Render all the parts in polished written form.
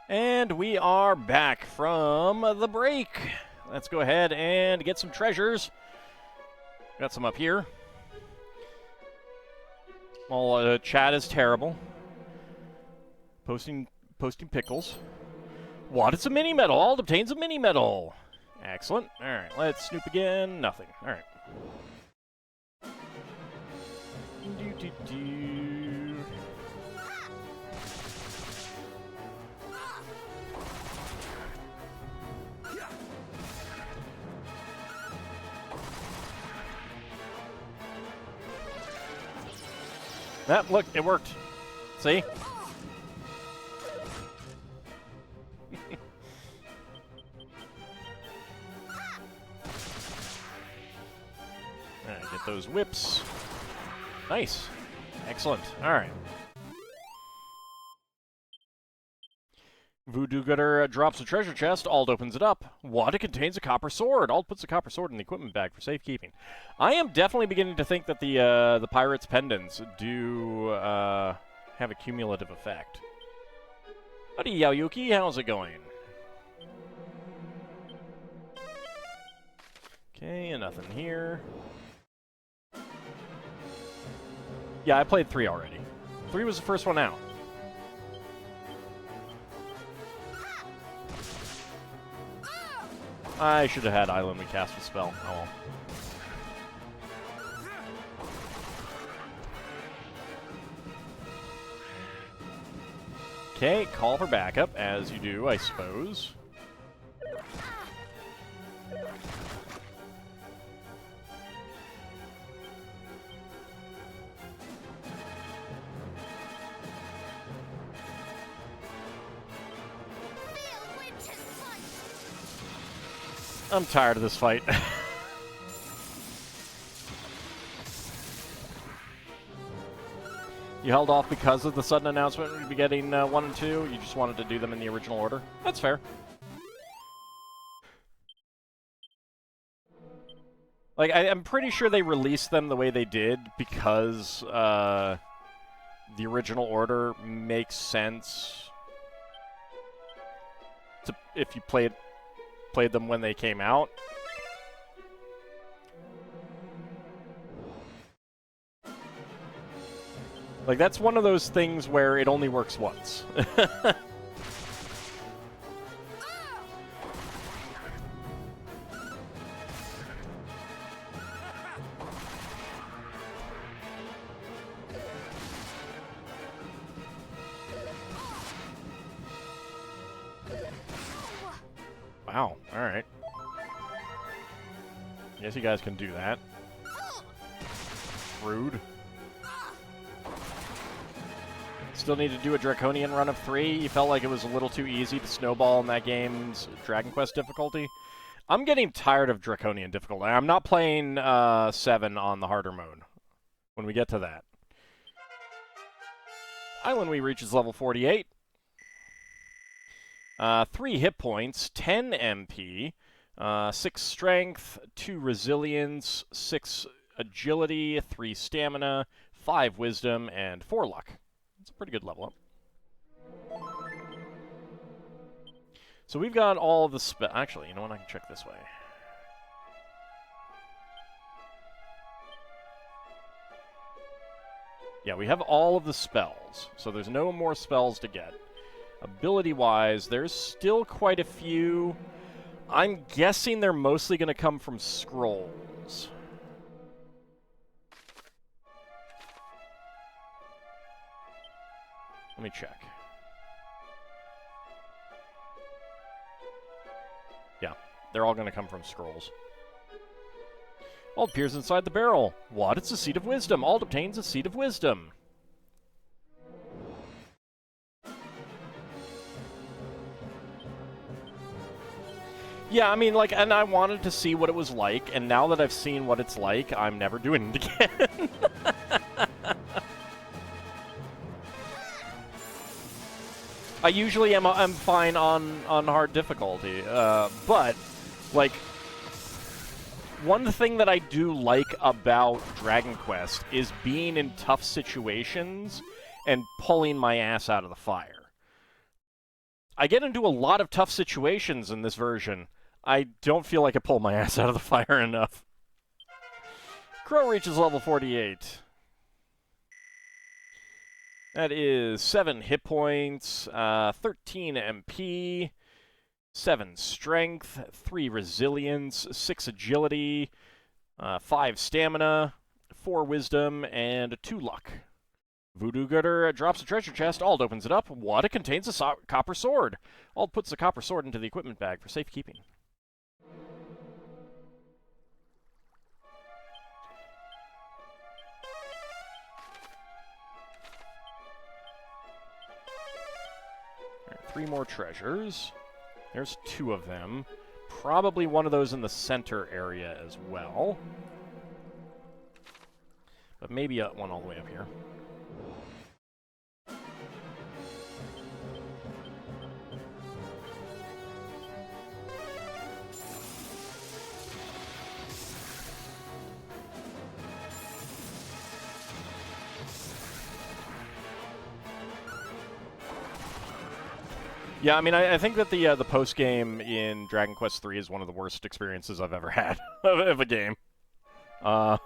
And we are back from the break. Let's go ahead and get some treasures. Got some up here. Well, chat is terrible. Posting pickles. What? It's a mini medal. All obtains a mini medal. Excellent. All right, let's snoop again. Nothing. All right. Look, it worked. See? Alright, get those whips. Nice. Excellent. Alright. Voodoo Gutter drops a treasure chest. Alt opens it up. What? It contains a copper sword. Alt puts a copper sword in the equipment bag for safekeeping. I am definitely beginning to think that the pirates' pendants do have a cumulative effect. Howdy, Yaoyuki. How's it going? Okay, nothing here. Yeah, I played 3 already. 3 was the first one out. I should have had Island we cast a spell. Oh well. Okay, call for backup, as you do, I suppose. I'm tired of this fight. You held off because of the sudden announcement we'd be getting 1 and 2? You just wanted to do them in the original order? That's fair. Like, I'm pretty sure they released them the way they did because the original order makes sense if you played them when they came out. Like, that's one of those things where it only works once. Wow, alright. Guess you guys can do that. Rude. Still need to do a Draconian run of 3. You felt like it was a little too easy to snowball in that game's Dragon Quest difficulty. I'm getting tired of Draconian difficulty. I'm not playing 7 on the harder mode when we get to that. Island we reaches level 48. 3 hit points, 10 MP, 6 strength, 2 resilience, 6 agility, 3 stamina, 5 wisdom, and 4 luck. It's a pretty good level up. So we've got all of the actually, you know what? I can check this way. Yeah, we have all of the spells, so there's no more spells to get. Ability-wise, there's still quite a few. I'm guessing they're mostly going to come from scrolls. Let me check. Yeah, they're all going to come from scrolls. Alt appears inside the barrel. What? It's a Seed of Wisdom. Alt obtains a Seed of Wisdom. Yeah, I mean, like, and I wanted to see what it was like, and now that I've seen what it's like, I'm never doing it again. I usually I'm fine on hard difficulty, but, like, one thing that I do like about Dragon Quest is being in tough situations and pulling my ass out of the fire. I get into a lot of tough situations in this version. I don't feel like I pull my ass out of the fire enough. Crow reaches level 48. That is 7 hit points, 13 MP, 7 strength, 3 resilience, 6 agility, 5 stamina, 4 wisdom, and 2 luck. Voodoo Gooder drops a treasure chest. Ald opens it up. What? It contains a copper sword. Ald puts the copper sword into the equipment bag for safekeeping. Alright, 3 more treasures. There's 2 of them. Probably one of those in the center area as well. But maybe one all the way up here. Yeah, I mean, I think that the post-game in Dragon Quest III is one of the worst experiences I've ever had of a game. I'm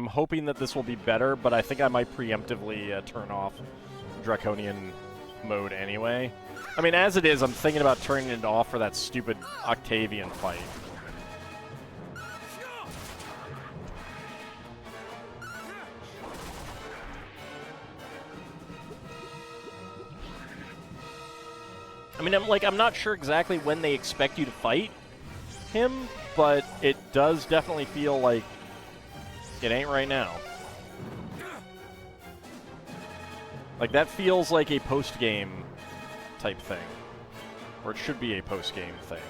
hoping that this will be better, but I think I might preemptively turn off Draconian mode anyway. I mean, as it is, I'm thinking about turning it off for that stupid Octavian fight. I mean, I'm not sure exactly when they expect you to fight him, but it does definitely feel like it ain't right now. Like, that feels like a post-game type thing. Or it should be a post-game thing.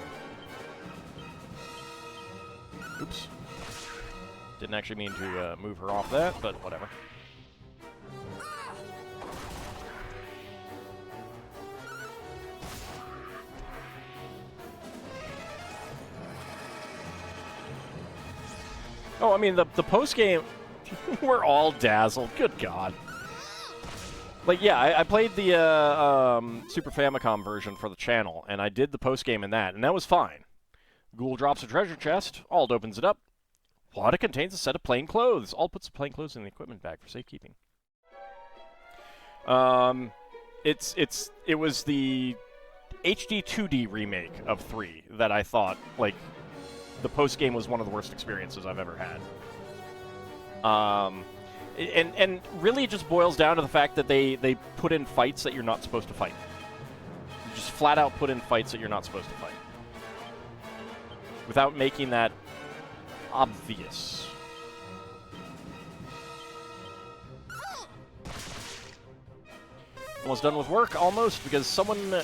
Oops. Didn't actually mean to move her off that, but whatever. Oh, I mean, the post-game, we're all dazzled. Good God. Like, yeah, I played the Super Famicom version for the channel, and I did the post-game in that, and that was fine. Ghoul drops a treasure chest. Ald opens it up. What? It contains a set of plain clothes. Ald puts the plain clothes in the equipment bag for safekeeping. It was the HD-2D remake of 3 that I thought, like, the post-game was one of the worst experiences I've ever had. And really it just boils down to the fact that they put in fights that you're not supposed to fight. You just flat out put in fights that you're not supposed to fight. Without making that obvious. Almost done with work, almost, because someone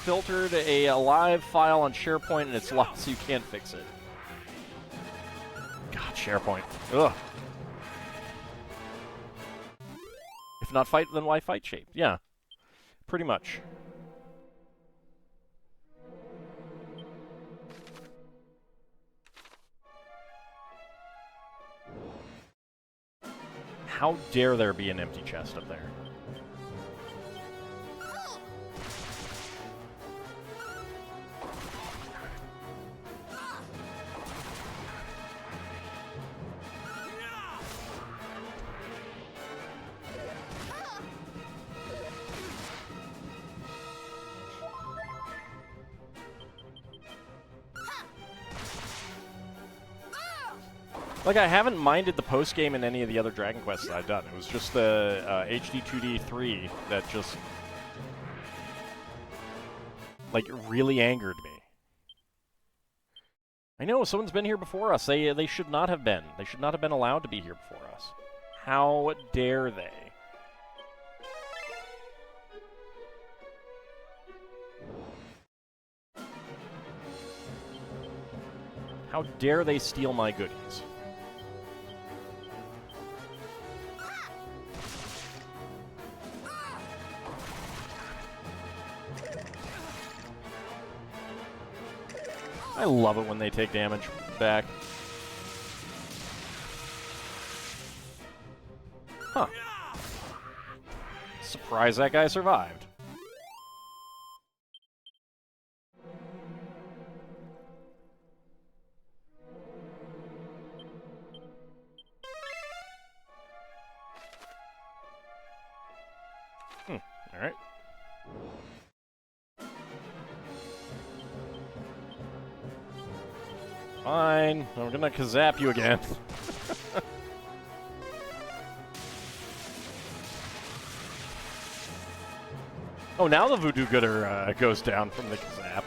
filtered a live file on SharePoint and it's locked, so you can't fix it. God, SharePoint. Ugh. If not fight, then why fight shape? Yeah. Pretty much. How dare there be an empty chest up there? Like, I haven't minded the post-game in any of the other Dragon Quests that I've done. It was just the HD-2D 3 that just, like, really angered me. I know, someone's been here before us. They should not have been. They should not have been allowed to be here before us. How dare they? How dare they steal my goodies? I love it when they take damage back. Huh. Surprised that guy survived. Alright. Fine. I'm gonna kazap you again. Oh, now the Voodoo Gooder goes down from the kazap.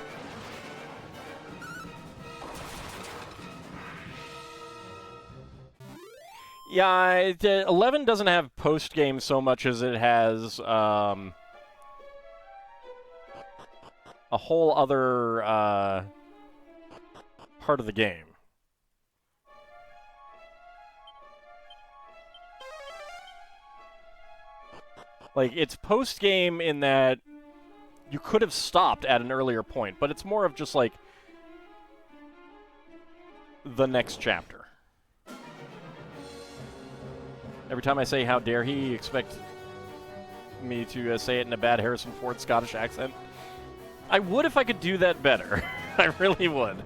Yeah, 11 doesn't have post-game so much as it has a whole other part of the game. Like, it's post-game in that you could have stopped at an earlier point, but it's more of just, like, the next chapter. Every time I say, how dare he, you expect me to say it in a bad Harrison Ford Scottish accent? I would if I could do that better. I really would.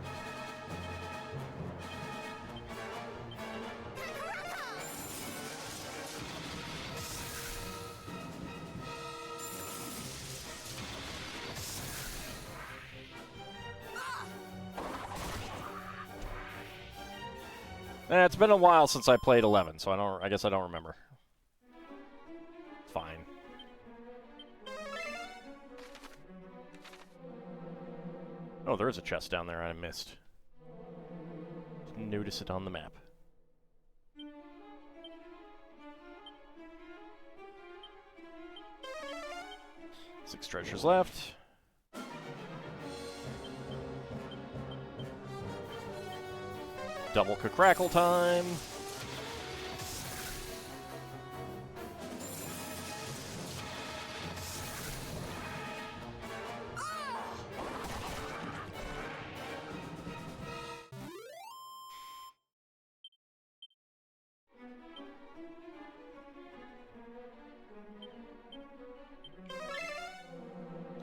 It's been a while since I played 11, so I guess I don't remember. Fine. Oh, there is a chest down there I missed. Didn't notice it on the map. Six treasures left. Double crackle time.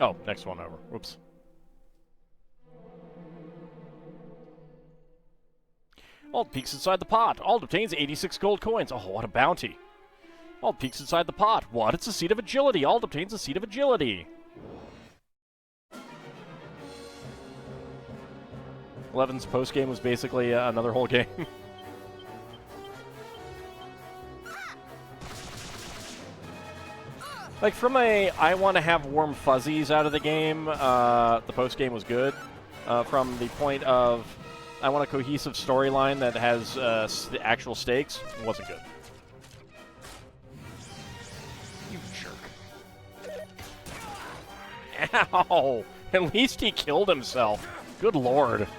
Oh, next one over. Whoops. Alt peeks inside the pot. Alt obtains 86 gold coins. Oh, what a bounty. Alt peeks inside the pot. What? It's a seat of agility. Alt obtains a seat of agility. 11's postgame was basically another whole game. Like, from a I want to have warm fuzzies out of the game, the postgame was good. From the point of I want a cohesive storyline that has actual stakes, it wasn't good. You jerk. Ow! At least he killed himself. Good lord.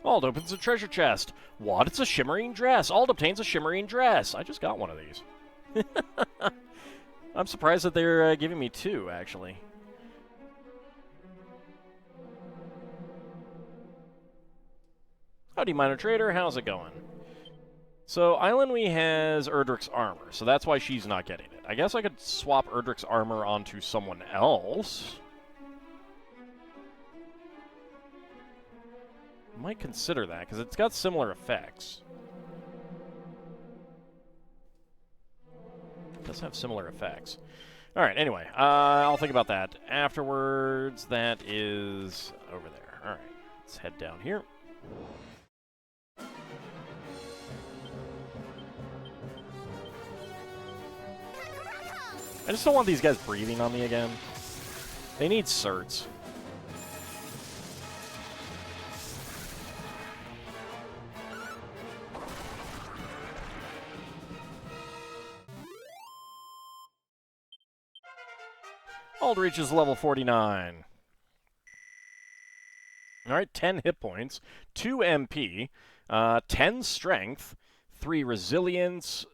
Ald opens a treasure chest. What? It's a shimmering dress. Ald obtains a shimmering dress. I just got one of these. I'm surprised that they're giving me two, actually. Howdy, Minor Trader. How's it going? So, Islandwe has Erdrick's armor, so that's why she's not getting it. I guess I could swap Erdrick's armor onto someone else. Might consider that, because it's got similar effects. It does have similar effects. Alright, anyway, I'll think about that afterwards. That is over there. Alright, let's head down here. I just don't want these guys breathing on me again. They need certs. Ald reaches level 49. Alright, 10 hit points, 2 MP, 10 strength, 3 resilience,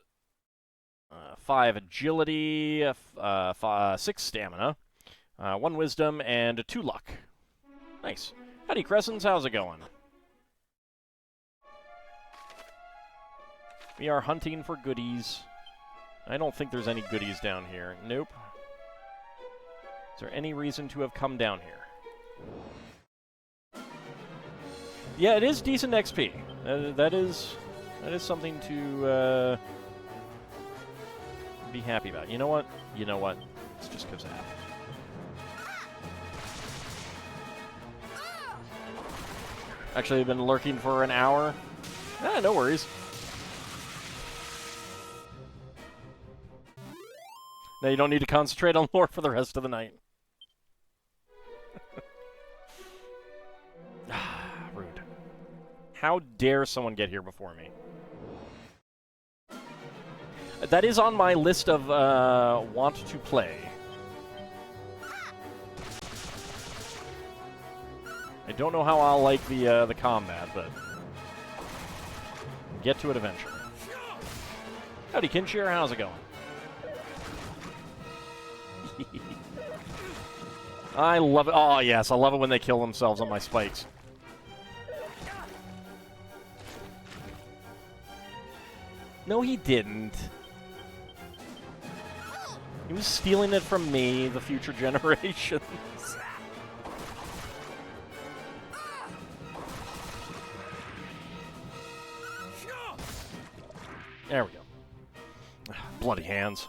5 agility, 6 stamina, 1 wisdom, and 2 luck. Nice. Howdy, Crescents. How's it going? We are hunting for goodies. I don't think there's any goodies down here. Nope. Is there any reason to have come down here? Yeah, it is decent XP. That is something to be happy about. You know what? You know what? It's just because that. Actually, I've been lurking for an hour. No worries. Now you don't need to concentrate on lore for the rest of the night. Rude. How dare someone get here before me? That is on my list of want to play. I don't know how I'll like the combat, but get to it eventually. Howdy, Kinshire. How's it going? I love it. Oh, yes. I love it when they kill themselves on my spikes. No, he didn't. He was stealing it from me, the future generations. There we go. Bloody hands.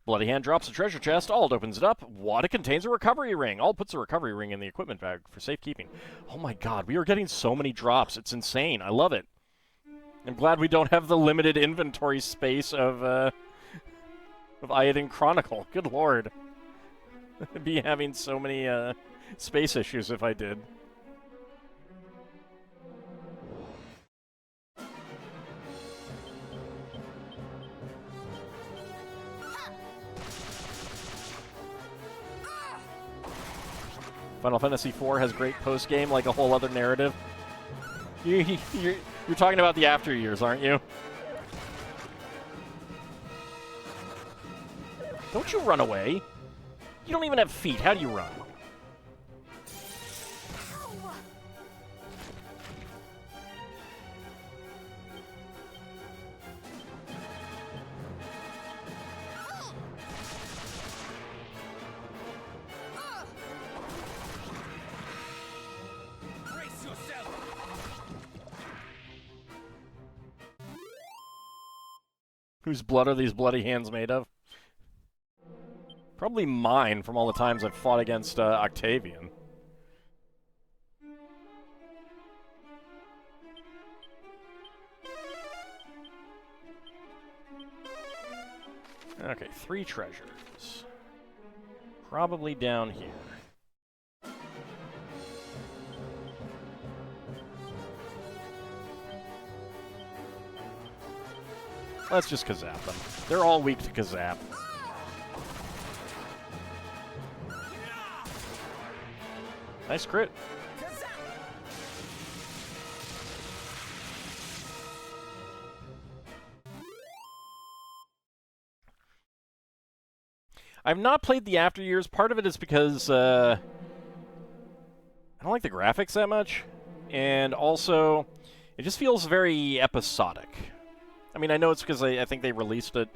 Bloody Hand drops a treasure chest. Ald opens it up. What? It contains a recovery ring. Ald puts a recovery ring in the equipment bag for safekeeping. Oh my god, we are getting so many drops. It's insane. I love it. I'm glad we don't have the limited inventory space of Iodine Chronicle. Good lord. I'd be having so many space issues if I did. Final Fantasy IV has great post-game, like a whole other narrative. You're talking about the after years, aren't you? Don't you run away. You don't even have feet. How do you run? Whose blood are these bloody hands made of? Probably mine from all the times I've fought against Octavian. Okay, 3 treasures. Probably down here. Let's just Kazap them. They're all weak to Kazap. Nice crit. I've not played the After Years. Part of it is because I don't like the graphics that much. And also, it just feels very episodic. I mean, I know it's because I think they released it,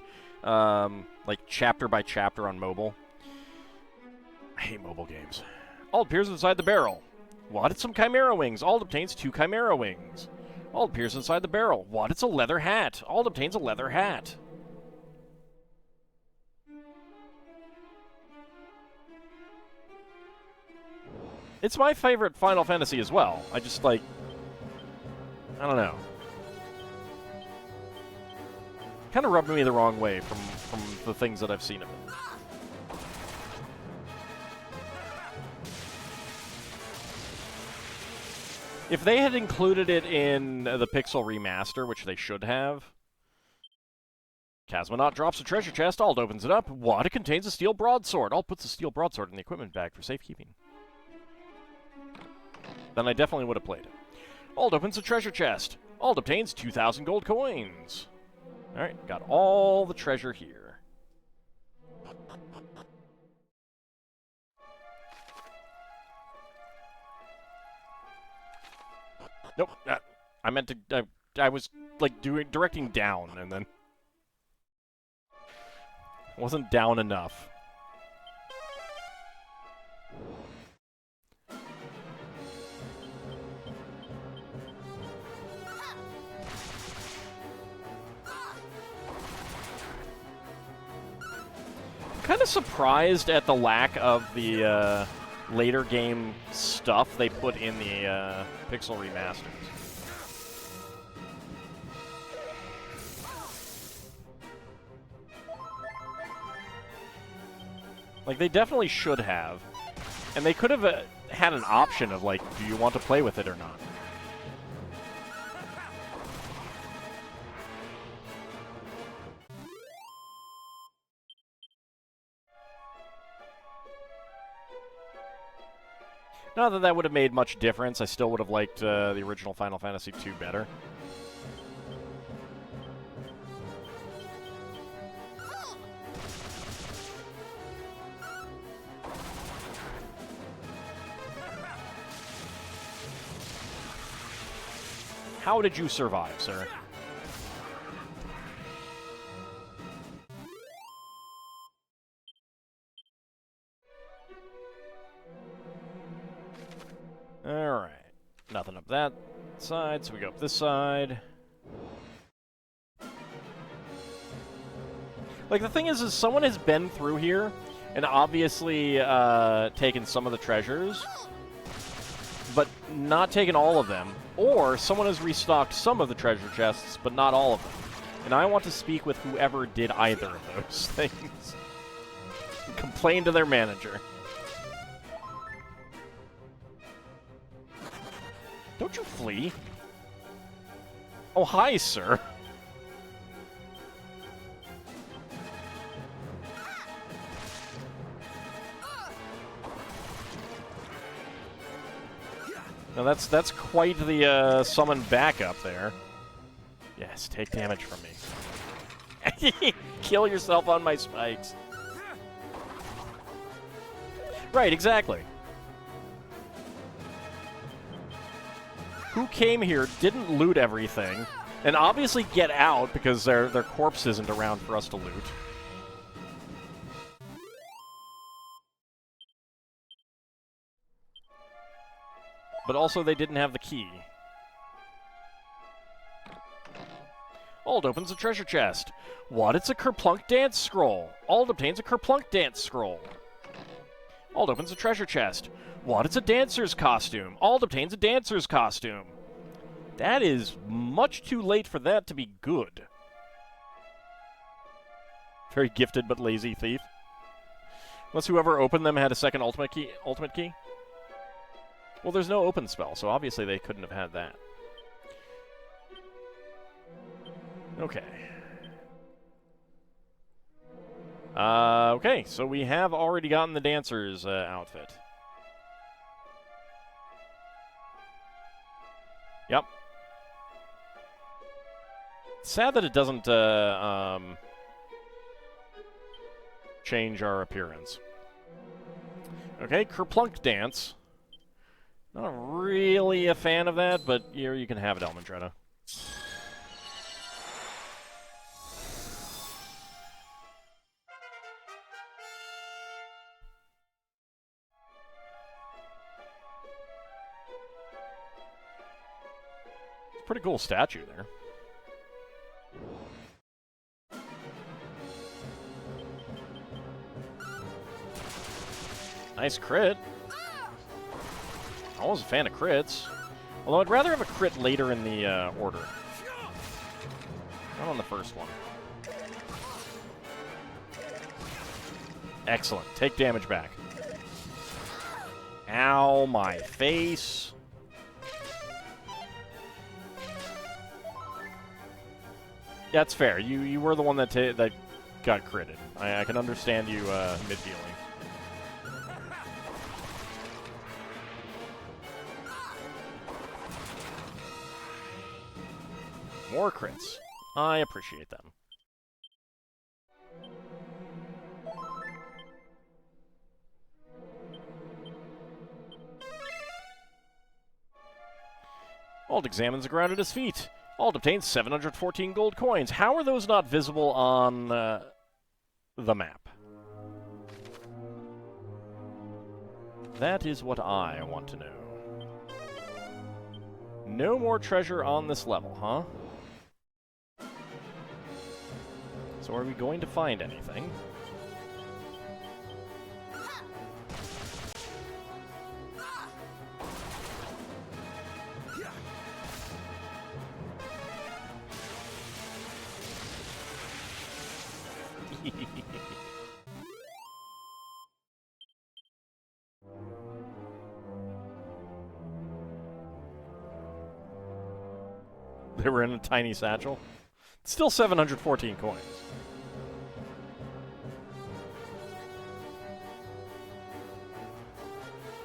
like, chapter by chapter on mobile. I hate mobile games. Ald peers inside the barrel. What? It's some Chimera wings. Ald obtains 2 Chimera wings. Ald peers inside the barrel. What? It's a leather hat. Ald obtains a leather hat. It's my favorite Final Fantasy as well. I just, like, I don't know. Kind of rubbed me the wrong way from the things that I've seen of it. If they had included it in the Pixel Remaster, which they should have, Cosmonaut drops a treasure chest. Alt opens it up. What? It contains a steel broadsword. Alt puts the steel broadsword in the equipment bag for safekeeping. Then I definitely would have played it. Alt opens a treasure chest. Alt obtains 2,000 gold coins. Alright, got all the treasure here. Nope. I meant to... I was, like, directing down, and then... Wasn't down enough. Kind of surprised at the lack of the later game stuff they put in the Pixel remasters. Like, they definitely should have. And they could have had an option of, like, do you want to play with it or not? Not that that would have made much difference. I still would have liked the original Final Fantasy II better. How did you survive, sir? Alright. Nothing up that side, so we go up this side. Like, the thing is someone has been through here and obviously taken some of the treasures, but not taken all of them. Or someone has restocked some of the treasure chests, but not all of them. And I want to speak with whoever did either of those things. And complain to their manager. Don't you flee? Oh, hi, sir. Now that's quite the summon backup there. Yes, take damage from me. Kill yourself on my spikes. Right, exactly. Who came here, didn't loot everything, and obviously get out because their corpse isn't around for us to loot. But also, they didn't have the key. Ald opens a treasure chest. What? It's a Kerplunk dance scroll. Ald obtains a Kerplunk dance scroll. Ald opens a treasure chest. What? It's a dancer's costume. Ald obtains a dancer's costume. That is much too late for that to be good. Very gifted but lazy thief. Unless whoever opened them had a second ultimate key. Well, there's no open spell, so obviously they couldn't have had that. Okay. Okay, so we have already gotten the dancer's outfit. Yep. Sad that it doesn't change our appearance. Okay, Kerplunk dance. Not really a fan of that, but here you can have it, Elmandretta. Pretty cool statue there. Nice crit. I was a fan of crits. Although I'd rather have a crit later in the order. Not on the first one. Excellent. Take damage back. Ow, my face. That's fair. You were the one that that got critted. I can understand you mid-healing. More crits. I appreciate them. Ald examines the ground at his feet. Ald obtains 714 gold coins. How are those not visible on the map? That is what I want to know. No more treasure on this level, huh? So are we going to find anything? They were in a tiny satchel. Still 714 coins.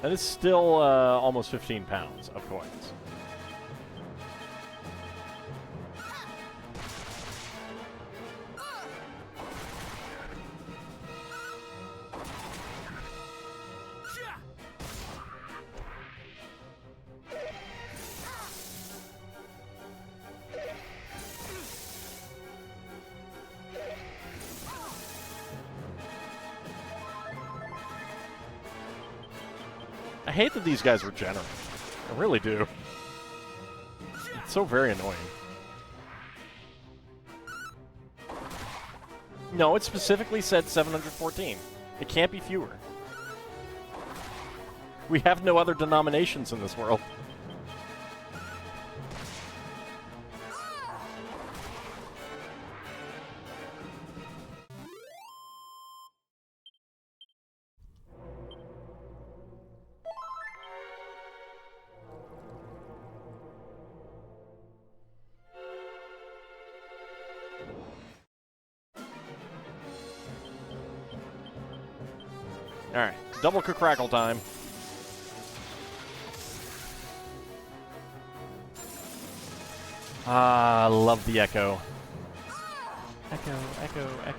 That is still almost 15 pounds of coins. I hate that these guys regenerate. I really do. It's so very annoying. No, it specifically said 714. It can't be fewer. We have no other denominations in this world. Alright, double crackle time. Ah, love the echo. Echo, echo, echo.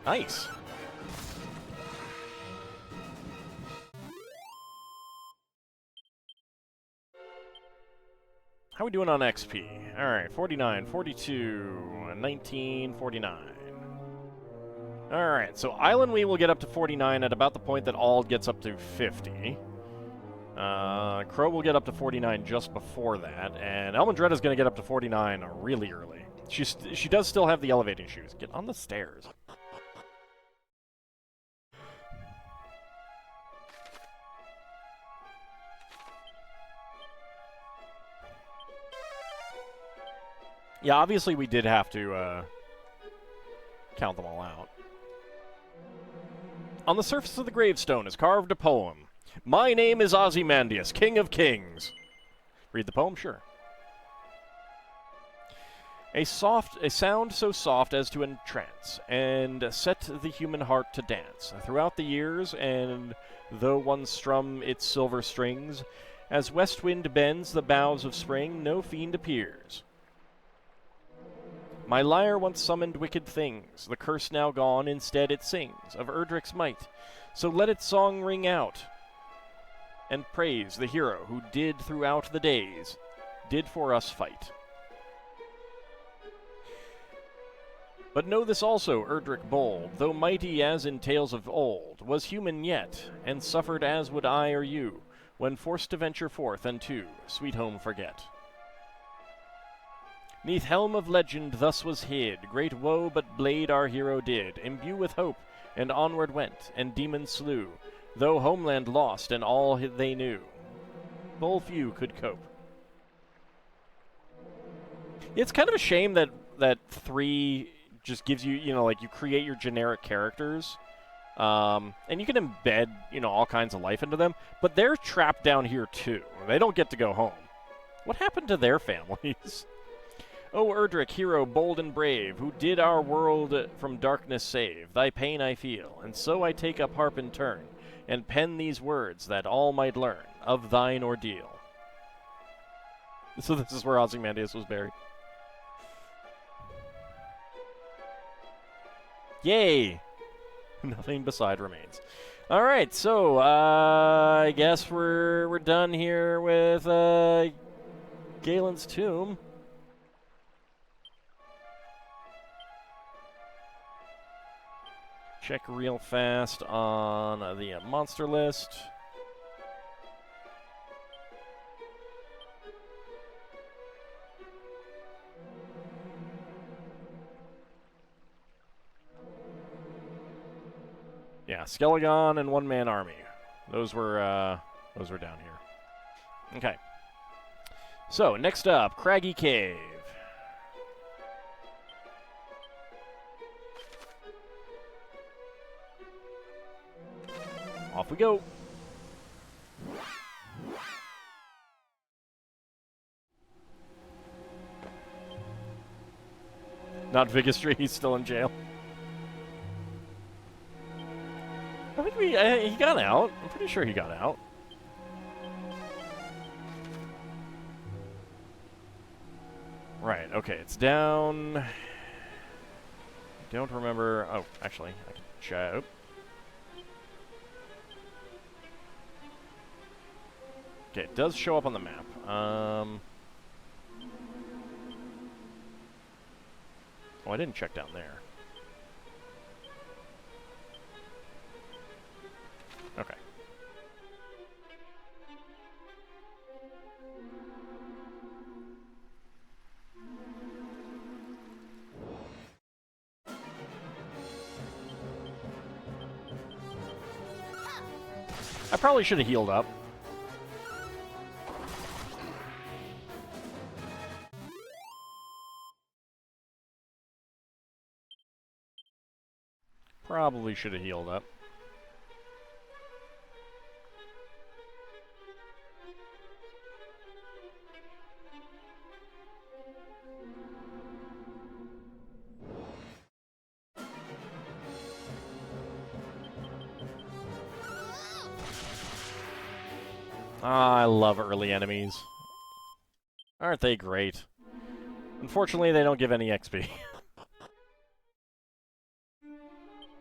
Nice. How are we doing on XP? Alright, 49, 42, 19, 49. Alright, so Island We will get up to 49 at about the point that Ald gets up to 50. Crow will get up to 49 just before that, and Elmandretta's going to get up to 49 really early. She does still have the elevating shoes. Get on the stairs. Yeah, obviously we did have to count them all out. On the surface of the gravestone is carved a poem. My name is Ozymandias, King of Kings. Read the poem? Sure. A sound so soft as to entrance, and set the human heart to dance. Throughout the years, and though one strum its silver strings, as west wind bends the boughs of spring, no fiend appears. My lyre once summoned wicked things, the curse now gone, instead it sings of Erdric's might. So let its song ring out, and praise the hero who did throughout the days, did for us fight. But know this also, Erdric bold, though mighty as in tales of old, was human yet, and suffered as would I or you, when forced to venture forth and to sweet home forget. 'Neath helm of legend thus was hid, great woe but blade our hero did, imbue with hope, and onward went, and demons slew, though homeland lost and all they knew. Full few could cope. It's kind of a shame that 3 just gives you, like you create your generic characters, and you can embed, all kinds of life into them, but they're trapped down here too. They don't get to go home. What happened to their families? O Erdrick, hero bold and brave, who did our world from darkness save, thy pain I feel, and so I take up harp in turn, and pen these words that all might learn of thine ordeal. So this is where Ozymandias was buried. Yay! Nothing beside remains. All right, so I guess we're done here with Galen's tomb. Check real fast on the monster list. Yeah, Skelligon and one-man army. Those were down here. Okay. So next up, Craggy Cave. Off we go. Not Vigistry, he's still in jail. I think he got out. I'm pretty sure he got out. Right, okay, it's down. I don't remember. Oh, actually, I can check. Okay, it does show up on the map. Oh, I didn't check down there. Okay. I probably should have healed up. Probably should have healed up. Ah, I love early enemies. Aren't they great? Unfortunately, they don't give any XP.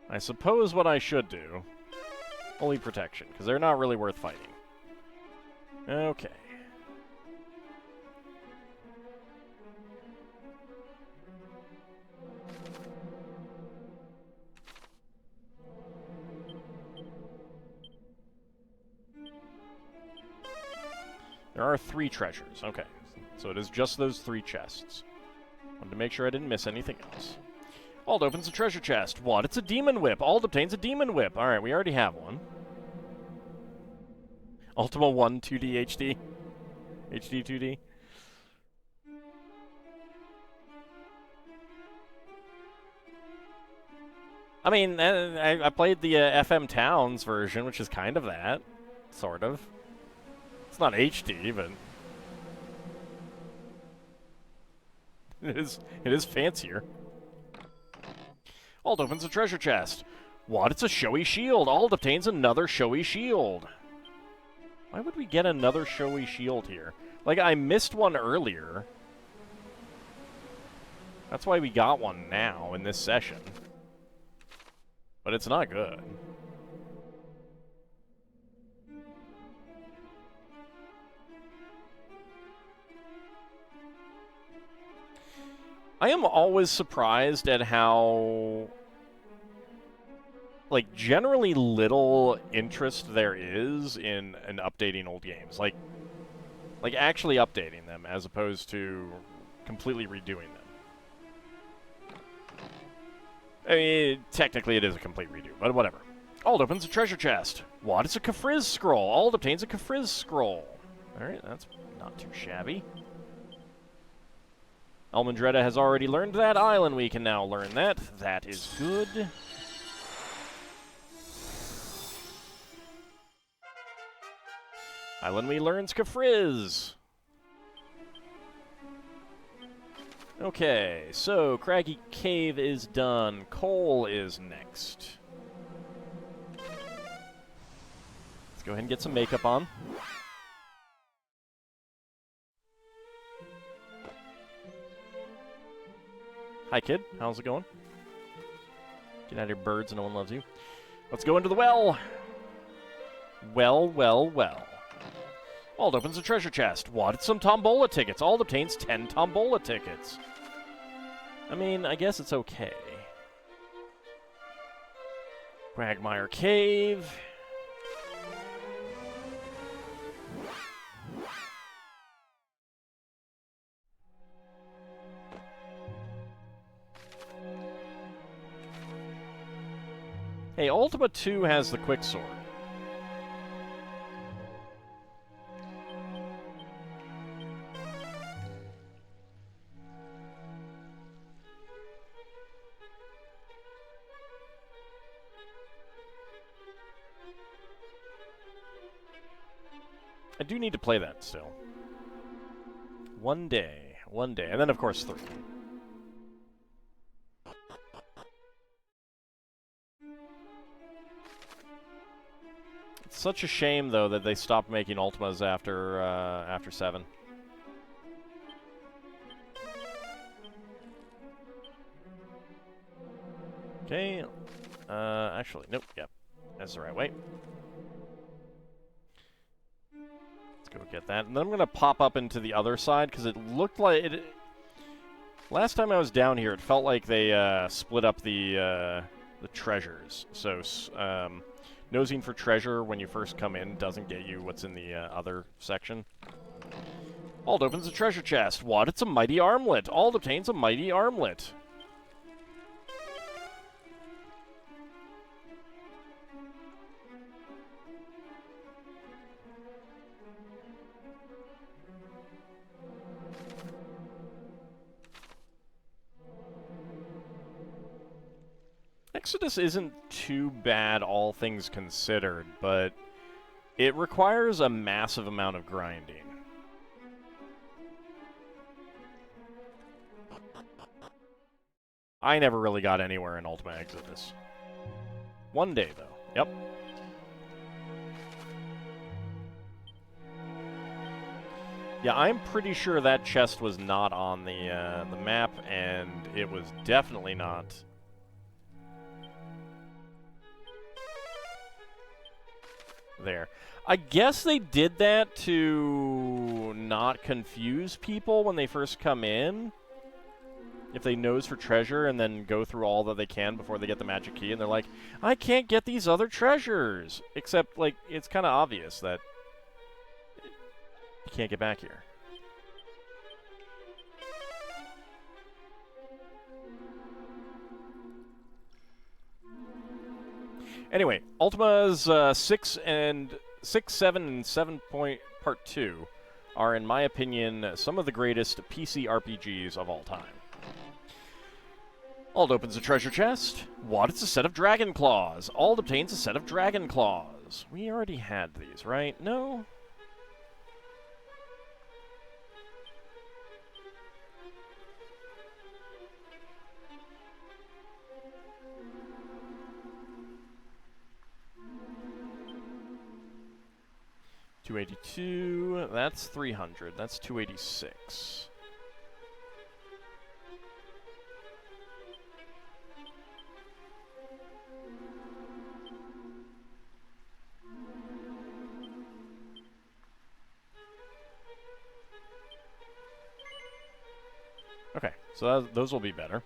I suppose what I should do... Holy Protection, because they're not really worth fighting. Okay. There are 3 treasures. Okay. So it is just those 3 chests. Wanted to make sure I didn't miss anything else. Ald opens a treasure chest. What? It's a demon whip. Ald obtains a demon whip. Alright, we already have one. Ultima 1 2D HD. HD-2D. I mean, I played the FM Towns version, which is kind of that. Sort of. It's not HD, but... It is fancier. Ald opens a treasure chest. What? It's a showy shield. Ald obtains another showy shield. Why would we get another showy shield here? Like, I missed one earlier. That's why we got one now in this session. But it's not good. I am always surprised at how, like, generally little interest there is in updating old games. Like actually updating them as opposed to completely redoing them. I mean, technically it is a complete redo, but whatever. Ald opens a treasure chest. What? It's a Kafriz scroll. Ald obtains a Kafriz scroll. Alright, that's not too shabby. Elmandretta has already learned that. Island, we can now learn that. That is good. Island, we learns Kafriz. Okay, so Craggy Cave is done. Coal is next. Let's go ahead and get some makeup on. Hi, kid. How's it going? Get out of here, birds, no one loves you. Let's go into the well. Well, well, well. Ald opens a treasure chest. Wanted some tombola tickets. Ald obtains 10 tombola tickets. I mean, I guess it's okay. Quagmire Cave. Hey, Ultima 2 has the quick sword. I do need to play that still. One day. And then, of course, 3. It's such a shame, though, that they stopped making Ultimas after 7. Okay. Actually, nope. Yep. That's the right way. Go get that. And then I'm going to pop up into the other side, because it looked like it... Last time I was down here, it felt like they split up the treasures. So, nosing for treasure when you first come in doesn't get you what's in the other section. Ald opens a treasure chest. What? It's a mighty armlet. Ald obtains a mighty armlet. Exodus isn't too bad, all things considered, but it requires a massive amount of grinding. I never really got anywhere in Ultima Exodus. One day, though. Yep. Yeah, I'm pretty sure that chest was not on the map, and it was definitely not... there. I guess they did that to not confuse people when they first come in. If they nose for treasure and then go through all that they can before they get the magic key, and they're like, I can't get these other treasures! Except, like, it's kind of obvious that you can't get back here. Anyway, Ultima's 6, 7, and 7 Part 2 are, in my opinion, some of the greatest PC RPGs of all time. Ald opens a treasure chest. What? It's a set of Dragon Claws. Ald obtains a set of Dragon Claws. We already had these, right? No? $282, that's $300, that's $286. Okay, so those will be better.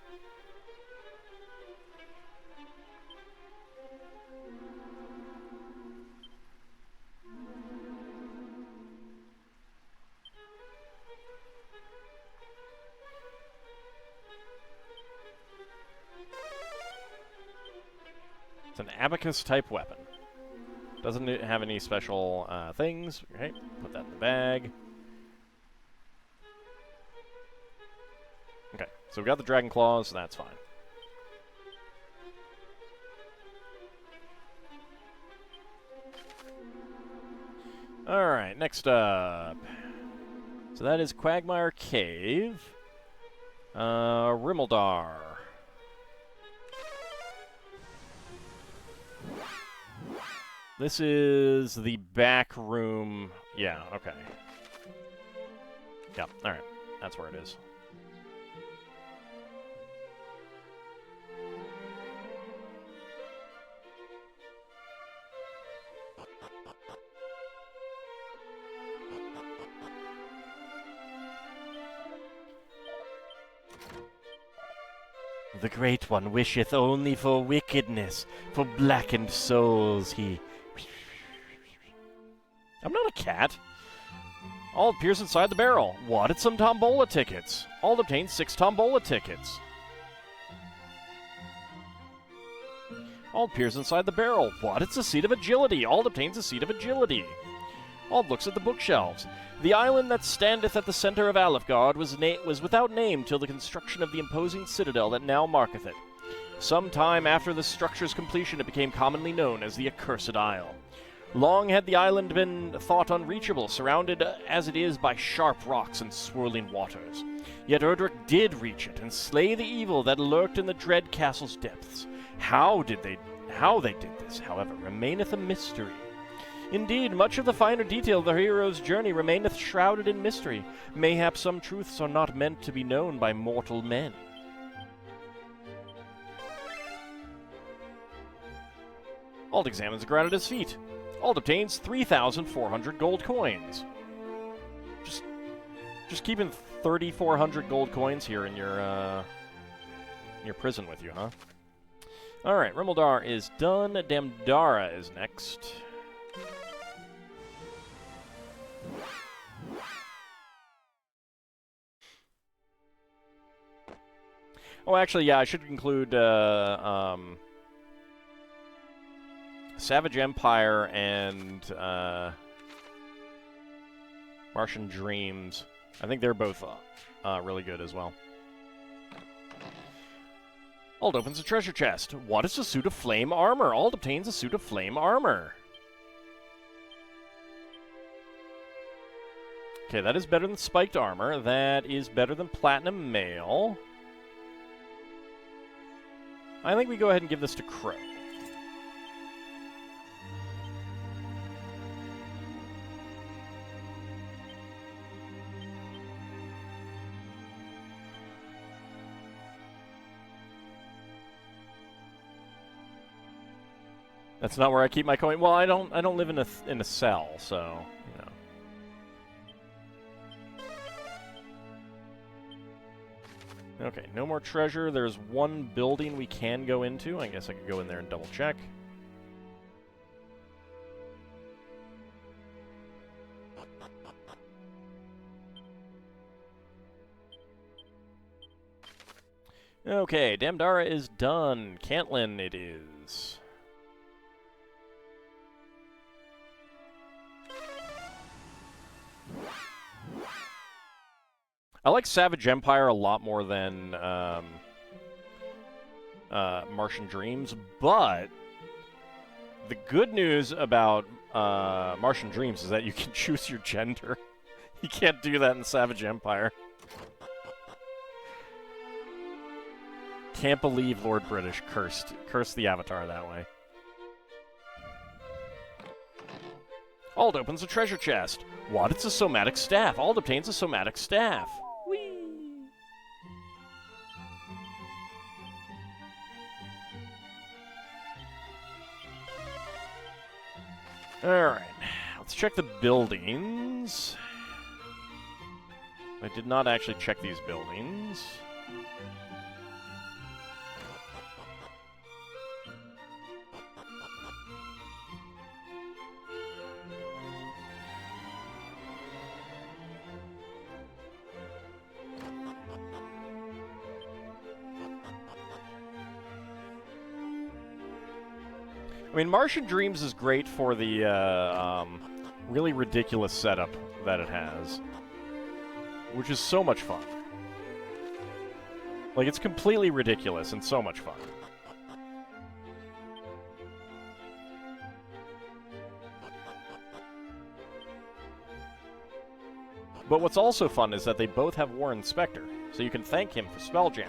It's an abacus-type weapon. Doesn't have any special things. Okay, put that in the bag. Okay, so we've got the Dragon Claws, so that's fine. Alright, next up. So that is Quagmire Cave. Rimmeldar. This is the back room. Yeah, okay. Yeah, alright. That's where it is. The Great One wisheth only for wickedness, for blackened souls he... I'm not a cat. All appears inside the barrel. Wanted some tombola tickets. All obtained 6 tombola tickets. All appears inside the barrel. What? It's a seat of agility. All obtains a seat of agility. All looks at the bookshelves. The island that standeth at the center of Alefgard was without name till the construction of the imposing citadel that now marketh it. Some time after the structure's completion, it became commonly known as the Accursed Isle. Long had the island been thought unreachable, surrounded as it is by sharp rocks and swirling waters. Yet Erdrick did reach it and slay the evil that lurked in the dread castle's depths. How they did this, however, remaineth a mystery. Indeed, much of the finer detail of the hero's journey remaineth shrouded in mystery. Mayhap some truths are not meant to be known by mortal men. Ald examines the ground at his feet. Ald obtains 3,400 gold coins. Just keeping 3,400 gold coins here in your prison with you, huh? Alright, Rimmeldar is done. Damdara is next. Oh, actually, yeah, I should include Savage Empire and Martian Dreams. I think they're both really good as well. Ald opens a treasure chest. What is a suit of flame armor? Ald obtains a suit of flame armor. Okay, that is better than spiked armor. That is better than platinum mail. I think we go ahead and give this to Crow. That's not where I keep my coin. Well, I don't live in a cell, so you know. Okay, no more treasure. There's one building we can go into. I guess I could go in there and double check. Okay, Damdara is done. Cantlin it is. I like Savage Empire a lot more than Martian Dreams, but the good news about Martian Dreams is that you can choose your gender. You can't do that in Savage Empire. Can't believe Lord British cursed the Avatar that way. Ald opens a treasure chest. What? It's a somatic staff. Ald obtains a somatic staff. Whee! Alright. Let's check the buildings. I did not actually check these buildings. I mean, Martian Dreams is great for the really ridiculous setup that it has, which is so much fun. Like, it's completely ridiculous and so much fun. But what's also fun is that they both have Warren Spector. so you can thank him for Spelljammer.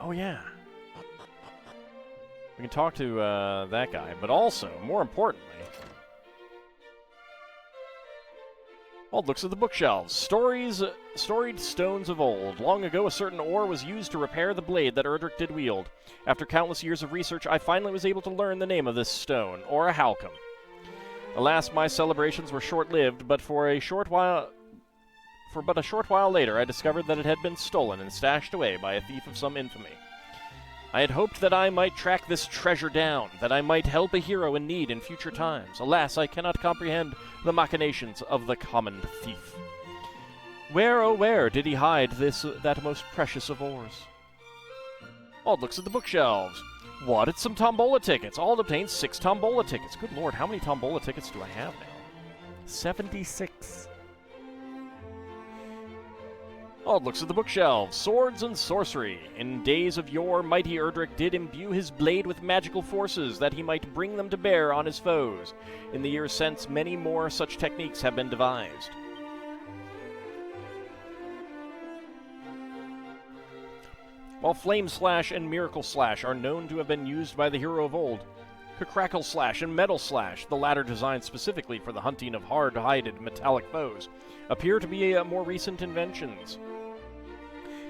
Oh, yeah. We can talk to that guy, but also, more importantly... Old looks at the bookshelves. Storied stones of old. Long ago, a certain ore was used to repair the blade that Erdrick did wield. After countless years of research, I finally was able to learn the name of this stone, or a Halcom. Alas, my celebrations were short-lived, but but a short while later, I discovered that it had been stolen and stashed away by a thief of some infamy. I had hoped that I might track this treasure down, that I might help a hero in need in future times. Alas, I cannot comprehend the machinations of the common thief. Where, oh where, did he hide that most precious of ores? Ald looks at the bookshelves. What? It's some tombola tickets. Ald obtains 6 tombola tickets. Good lord, how many tombola tickets do I have now? 76. Ald looks at the bookshelves. Swords and sorcery. In days of yore, mighty Erdrick did imbue his blade with magical forces that he might bring them to bear on his foes. In the years since, many more such techniques have been devised. While Flame Slash and Miracle Slash are known to have been used by the hero of old, Crackle Slash and Metal Slash, the latter designed specifically for the hunting of hard-hided metallic foes, appear to be more recent inventions.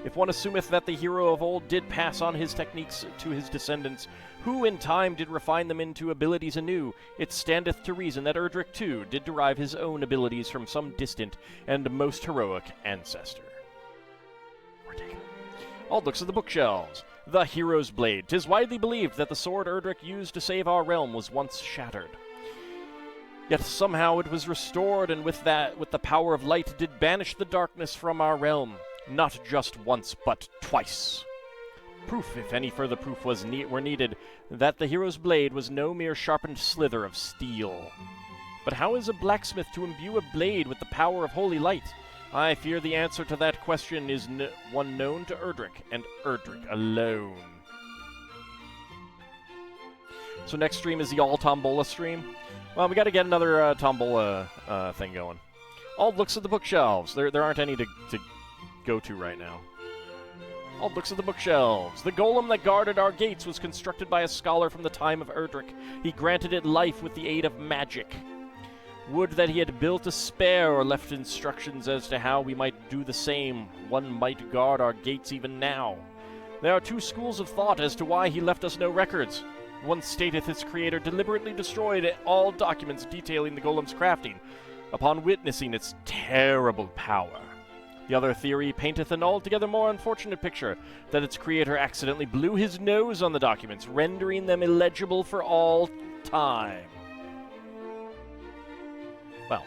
If one assumeth that the hero of old did pass on his techniques to his descendants, who in time did refine them into abilities anew, it standeth to reason that Erdrick too did derive his own abilities from some distant and most heroic ancestor. Ald looks at the bookshelves. The Hero's Blade. 'Tis widely believed that the sword Erdrick used to save our realm was once shattered. Yet somehow it was restored, and with the power of light did banish the darkness from our realm. Not just once, but twice. Proof, if any further proof were needed, that the Hero's Blade was no mere sharpened slither of steel. But how is a blacksmith to imbue a blade with the power of holy light? I fear the answer to that question is one known to Erdrick, and Erdrick alone. So next stream is the all-Tombola stream. Well, we gotta get another Tombola thing going. Ald looks at the bookshelves. There aren't any to go to right now. Ald looks at the bookshelves. The golem that guarded our gates was constructed by a scholar from the time of Erdrick. He granted it life with the aid of magic. Would that he had built a spare or left instructions as to how we might do the same. One might guard our gates even now. There are 2 schools of thought as to why he left us no records. One stateth its creator deliberately destroyed all documents detailing the golem's crafting, upon witnessing its terrible power. The other theory painteth an altogether more unfortunate picture, that its creator accidentally blew his nose on the documents, rendering them illegible for all time. Well.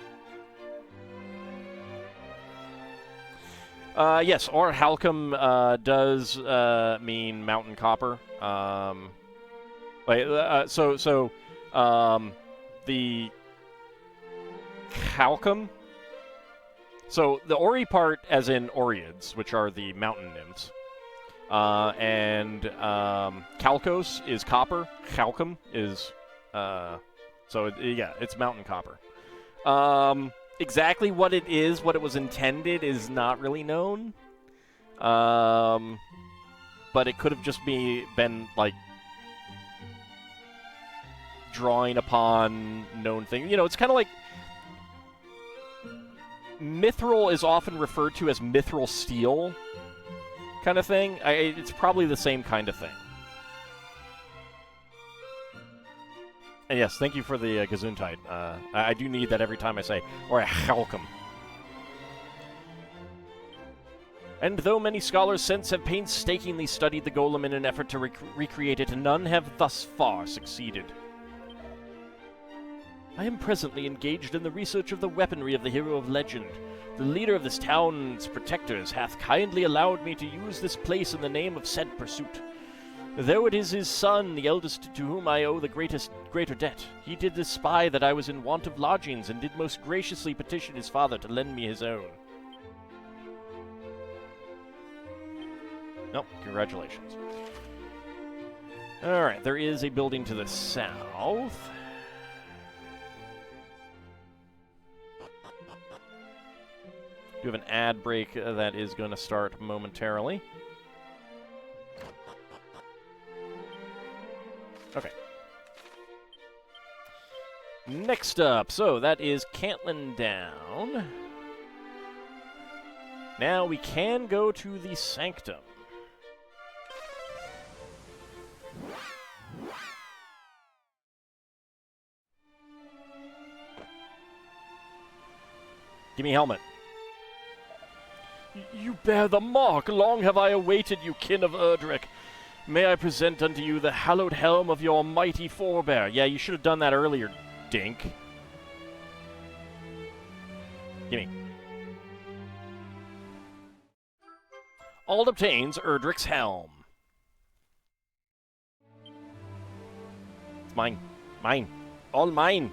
Yes, or Halcom does mean mountain copper. The Halcom. So the Ori part, as in Oriids, which are the mountain nymphs, and Kalkos is copper. Halcom is it's mountain copper. Exactly what it is, what it was intended, is not really known. But it could have just been like drawing upon known things. You know, it's kind of like mithril is often referred to as mithril steel kind of thing. It's probably the same kind of thing. And yes, thank you for the Gesundheit. I do need that every time I say, or a Halcom. And though many scholars since have painstakingly studied the golem in an effort to recreate it, none have thus far succeeded. I am presently engaged in the research of the weaponry of the hero of legend. The leader of this town's protectors hath kindly allowed me to use this place in the name of said pursuit. Though it is his son, the eldest, to whom I owe the greater debt, he did espy that I was in want of lodgings, and did most graciously petition his father to lend me his own. No, congratulations. Alright, there is a building to the south. We have an ad break that is going to start momentarily. Okay. Next up, so that is Cantlin down. Now we can go to the Sanctum. Give me helmet. You bear the mark. Long have I awaited you, kin of Erdrick. May I present unto you the hallowed helm of your mighty forebear. Yeah, you should have done that earlier, dink. Gimme. Ald obtains Erdrick's helm. It's mine. Mine. All mine.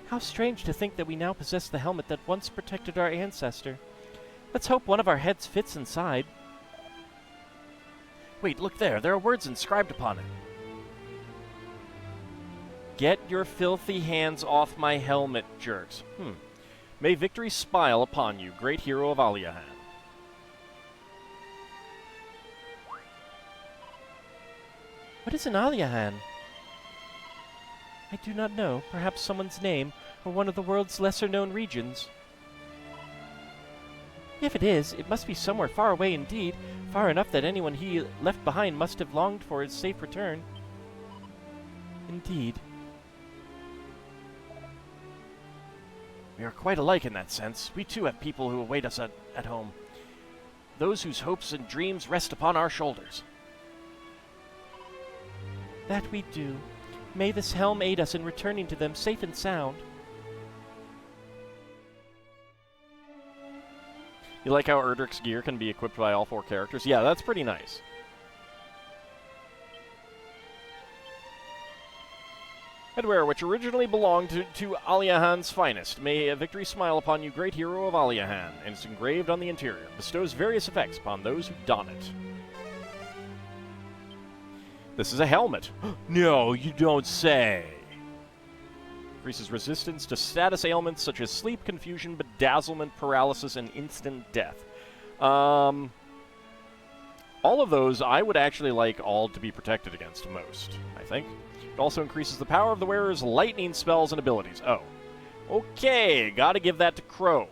How strange to think that we now possess the helmet that once protected our ancestor. Let's hope one of our heads fits inside. Wait, look there. There are words inscribed upon it. Get your filthy hands off my helmet, jerks. May victory smile upon you, great hero of Aliahan. What is an Aliahan? I do not know. Perhaps someone's name, or one of the world's lesser-known regions. If it is, it must be somewhere far away indeed, far enough that anyone he left behind must have longed for his safe return. Indeed. We are quite alike in that sense. We too have people who await us at home. Those whose hopes and dreams rest upon our shoulders. That we do. May this helm aid us in returning to them safe and sound. You like how Erdrick's gear can be equipped by all 4 characters? Yeah, that's pretty nice. Headwear, which originally belonged to Aliahan's finest. May a victory smile upon you, great hero of Aliahan, and it's engraved on the interior. Bestows various effects upon those who don it. This is a helmet. No, you don't say. Increases resistance to status ailments such as sleep, confusion, bedazzlement, paralysis, and instant death. All of those I would actually like all to be protected against most, I think. It also increases the power of the wearer's lightning spells and abilities. Oh. Okay, gotta give that to Crow.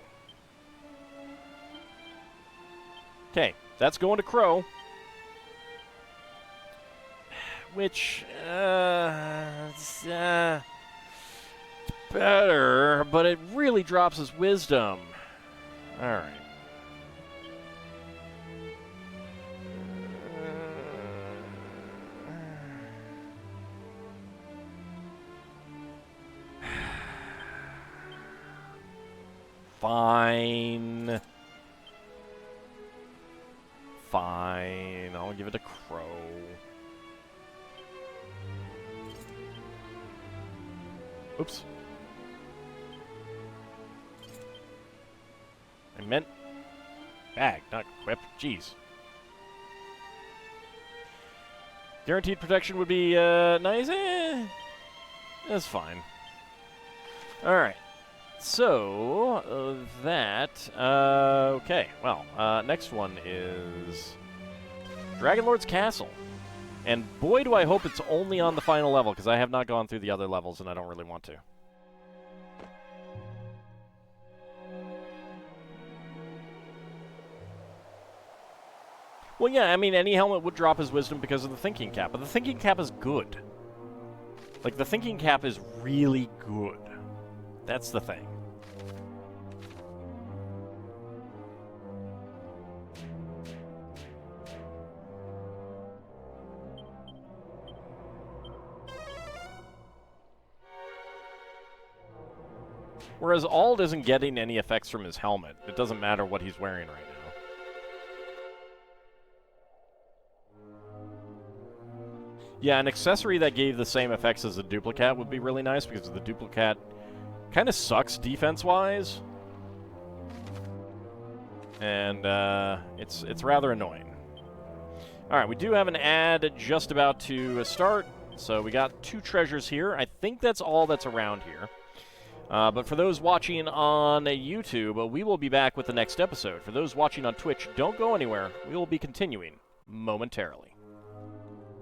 Okay, that's going to Crow. Which, it's better, but it really drops his wisdom. Alright. Fine. Fine. I'll give it a Crow. Oops. I meant bag, not equip. Jeez. Guaranteed protection would be nice. That's fine. Alright. So, okay. Well, next one is Dragonlord's Castle. And boy, do I hope it's only on the final level, because I have not gone through the other levels, and I don't really want to. Well, yeah, I mean, any helmet would drop his wisdom because of the thinking cap, but the thinking cap is good. Like, the thinking cap is really good. That's the thing. Whereas Ald isn't getting any effects from his helmet. It doesn't matter what he's wearing right now. Yeah, an accessory that gave the same effects as the duplicate would be really nice, because the duplicate kind of sucks defense-wise. And it's rather annoying. All right, we do have an ad just about to start, so we got 2 treasures here. I think that's all that's around here. But for those watching on YouTube, we will be back with the next episode. For those watching on Twitch, don't go anywhere. We will be continuing momentarily.